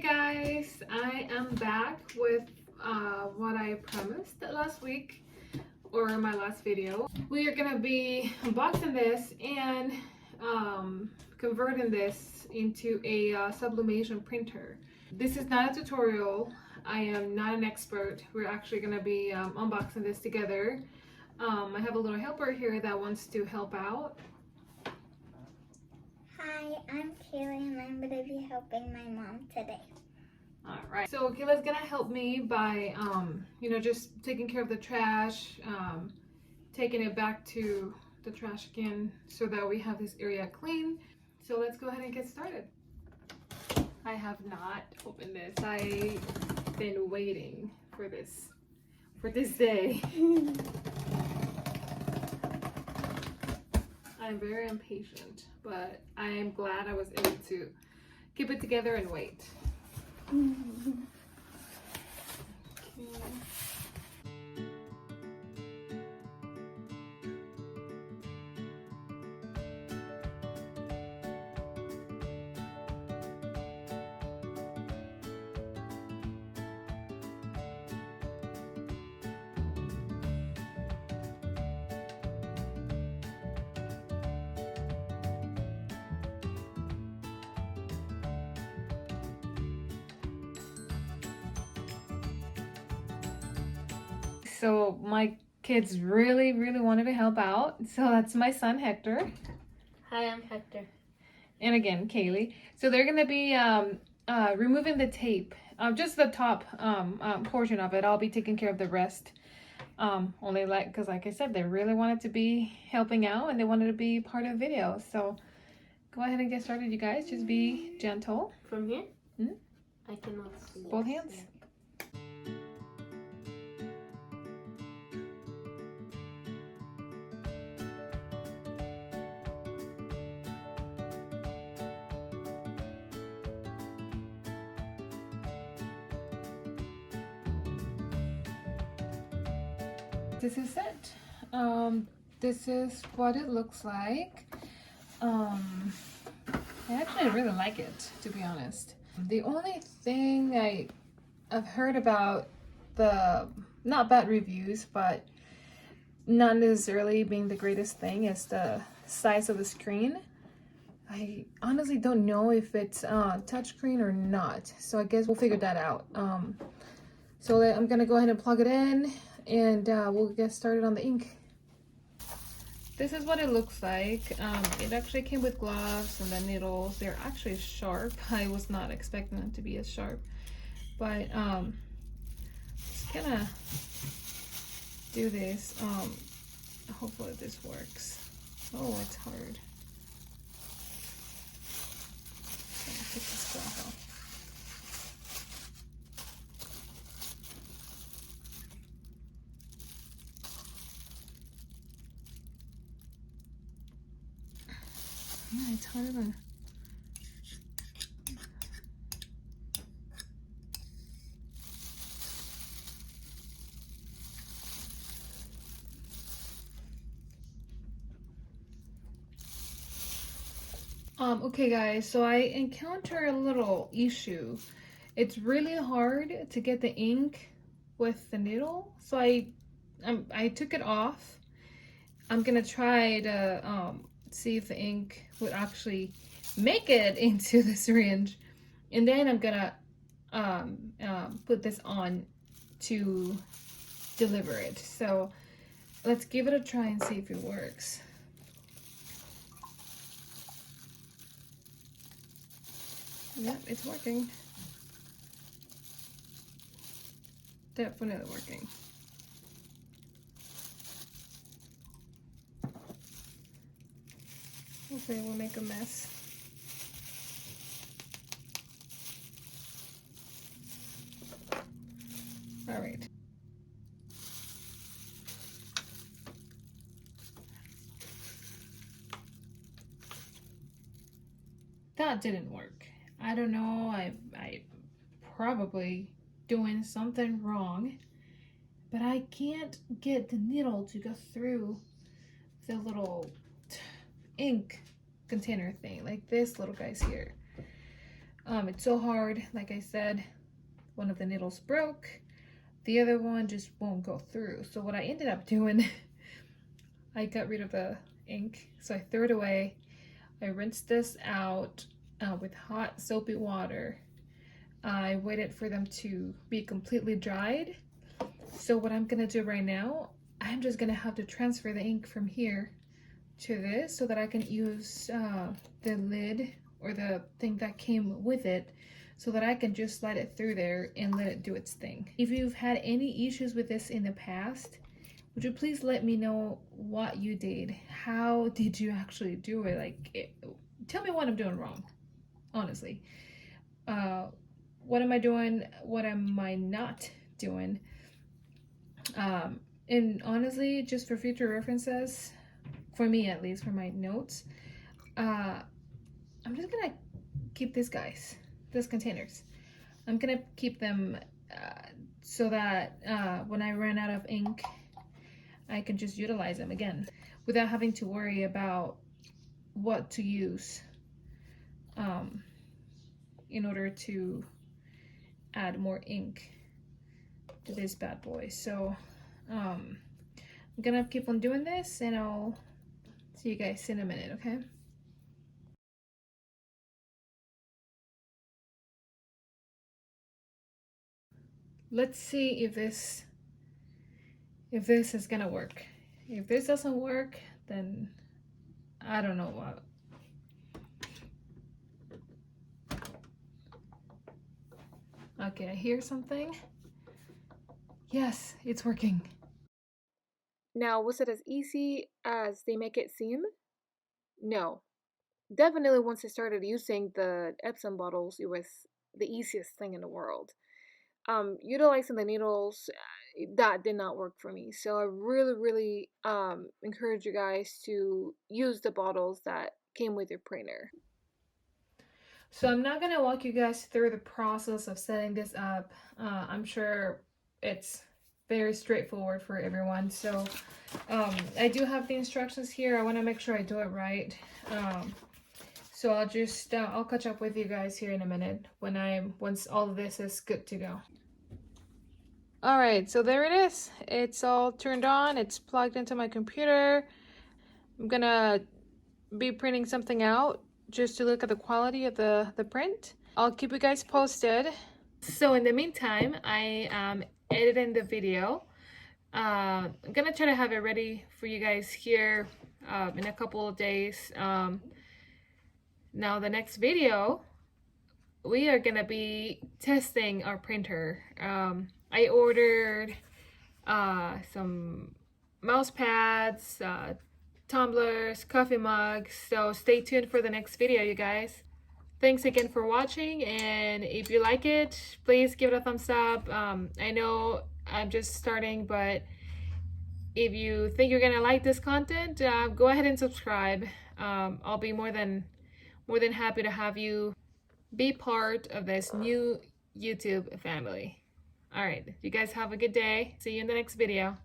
guys, I am back with what I promised last week, or my last video. We are gonna be unboxing this and converting this into a sublimation printer. This is not a tutorial. I am not an expert. We're actually gonna be unboxing this together. I have a little helper here that wants to help out. Hi, I'm Kaylee and I'm going to be helping my mom today. Alright, so Kayla's gonna help me by, just taking care of the trash, taking it back to the trash can so that we have this area clean. So let's go ahead and get started. I have not opened this. I've been waiting for this day. I'm very impatient, but I am glad I was able to keep it together and wait. Okay. So my kids really wanted to help out. So that's my son Hector. Hi, I'm Hector. And again, Kaylee. So they're gonna be removing the tape, just the top portion of it. I'll be taking care of the rest. Because like I said, they really wanted to be helping out and they wanted to be part of the video. So go ahead and get started, you guys. Just be gentle. From here? Hmm? I cannot see. Both hands. Yeah. This is it. This is what it looks like. I actually really like it, to be honest. The only thing I've heard about the, not bad reviews, but not necessarily being the greatest thing, is the size of the screen. I honestly don't know if it's touchscreen or not, so I guess we'll figure that out. So I'm gonna go ahead and plug it in and we'll get started on the ink. This is what it looks like. It actually came with gloves and the needles. They're actually sharp. I was not expecting them to be as sharp, but just gonna do this. Hopefully this works. Oh, it's hard. Take this cloth off. Yeah, it's harder than... Okay guys, so I encounter a little issue. It's really hard to get the ink with the needle, so I took it off. I'm gonna try to see if the ink would actually make it into the syringe, and then I'm gonna put this on to deliver it. So let's give it a try and see if it works. Yep, it's working. Definitely working. Hopefully it will make a mess. All right. That didn't work. I don't know, I probably doing something wrong, but I can't get the needle to go through the little ink container thing, like this little guy's here. It's so hard. Like I said, one of the needles broke. The other one just won't go through. So what I ended up doing, I got rid of the ink. So I threw it away. I rinsed this out with hot soapy water. I waited for them to be completely dried. So what I'm gonna do right now, I'm just gonna have to transfer the ink from here to this so that I can use the lid or the thing that came with it, so that I can just slide it through there and let it do its thing. If you've had any issues with this in the past, would you please let me know what you did? How did you actually do it? Like, tell me what I'm doing wrong, honestly. What am I doing? What am I not doing? And honestly, just for future references, for me at least, for my notes, I'm just gonna keep these containers. I'm gonna keep them so that when I run out of ink, I can just utilize them again without having to worry about what to use in order to add more ink to this bad boy. So I'm gonna keep on doing this, and I'll see you guys in a minute, okay? Let's see if this is gonna work. If this doesn't work, then I don't know what. Okay, I hear something. Yes, it's working. Now, was it as easy as they make it seem? No. Definitely once I started using the Epson bottles, it was the easiest thing in the world. Utilizing the needles, that did not work for me. So I really encourage you guys to use the bottles that came with your printer. So I'm not gonna walk you guys through the process of setting this up. I'm sure it's very straightforward for everyone. So I do have the instructions here. I want to make sure I do it right. So I'll just I'll catch up with you guys here in a minute once all of this is good to go. All right, so there it is. It's all turned on. It's plugged into my computer. I'm gonna be printing something out just to look at the quality of the print. I'll keep you guys posted. So in the meantime, I am editing the video. I'm gonna try to have it ready for you guys here in a couple of days. Now the next video, we are gonna be testing our printer. I ordered some mouse pads, tumblers, coffee mugs, so stay tuned for the next video, you guys. Thanks again for watching, and if you like it, please give it a thumbs up. I know I'm just starting, but if you think you're gonna like this content, go ahead and subscribe. I'll be more than happy to have you be part of this new YouTube family. All right, you guys have a good day. See you in the next video.